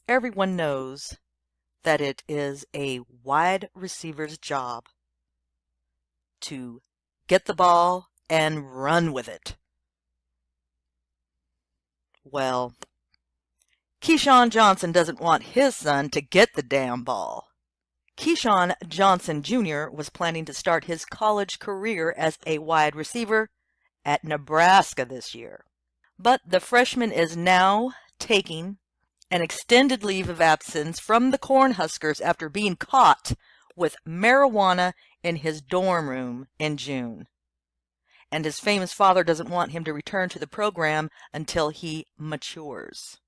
Everyone knows that it is a wide receiver's job to get the ball and run with it. Well, Keyshawn Johnson doesn't want his son to get the damn ball. Keyshawn Johnson Jr. was planning to start his college career as a wide receiver at Nebraska this year. But the freshman is now taking an extended leave of absence from the Cornhuskers after being caught with marijuana in his dorm room in June. And his famous father doesn't want him to return to the program until he matures.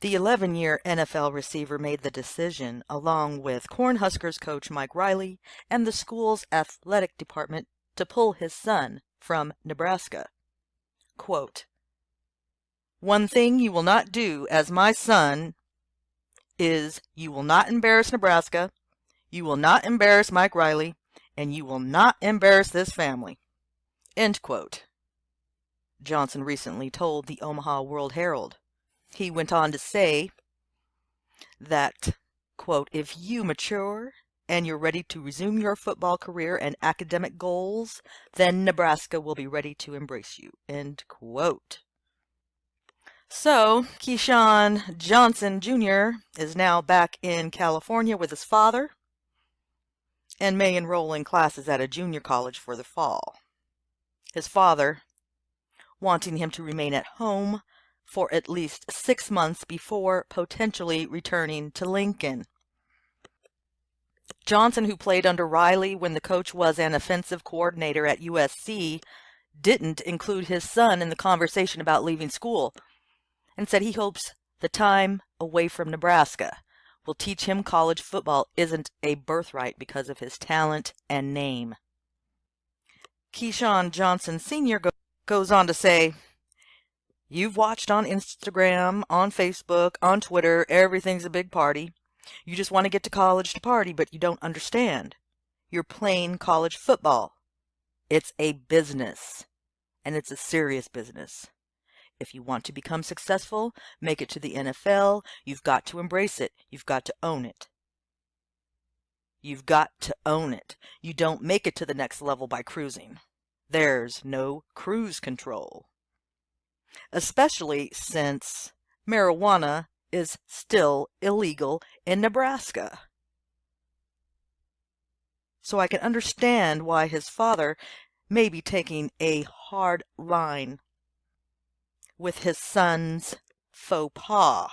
The 11-year NFL receiver made the decision, along with Cornhuskers coach Mike Riley and the school's athletic department, to pull his son from Nebraska. Quote, "One thing you will not do as my son is you will not embarrass Nebraska, you will not embarrass Mike Riley, and you will not embarrass this family." End quote. Johnson recently told the Omaha World-Herald. He went on to say that, quote, "If you mature and you're ready to resume your football career and academic goals, then Nebraska will be ready to embrace you." End quote. So, Keyshawn Johnson Jr. is now back in California with his father and may enroll in classes at a junior college for the fall. His father wanting him to remain at home for at least 6 months before potentially returning to Lincoln. Johnson, who played under Riley when the coach was an offensive coordinator at USC, didn't include his son in the conversation about leaving school and said he hopes the time away from Nebraska will teach him college football isn't a birthright because of his talent and name. Keyshawn Johnson Sr. goes on to say, "You've watched on Instagram, on Facebook, on Twitter, everything's a big party. You just want to get to college to party, but you don't understand. You're playing college football. It's a business, and it's a serious business. If you want to become successful, make it to the NFL, you've got to embrace it. You've got to own it. You've got to own it. You don't make it to the next level by cruising. There's no cruise control. Especially since marijuana is still illegal in Nebraska. So I can understand why his father may be taking a hard line with his son's faux pas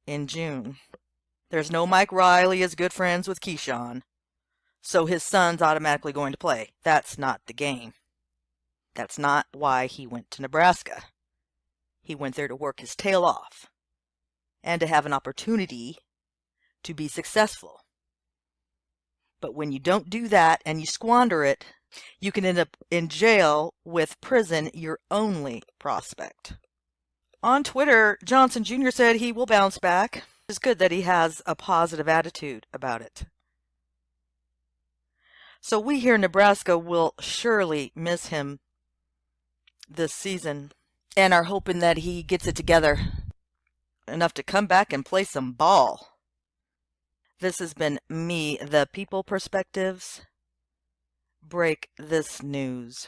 in June. There's no Mike Riley is good friends with Keyshawn, so his son's automatically going to play. That's not the game. That's not why he went to Nebraska. He went there to work his tail off and to have an opportunity to be successful. But when you don't do that and you squander it, you can end up in jail with prison your only prospect. On Twitter, Johnson Jr. said he will bounce back. It's good that he has a positive attitude about it. So we here in Nebraska will surely miss him this season and are hoping that he gets it together enough to come back and play some ball. This has been me, the People Perspectives. Break this news.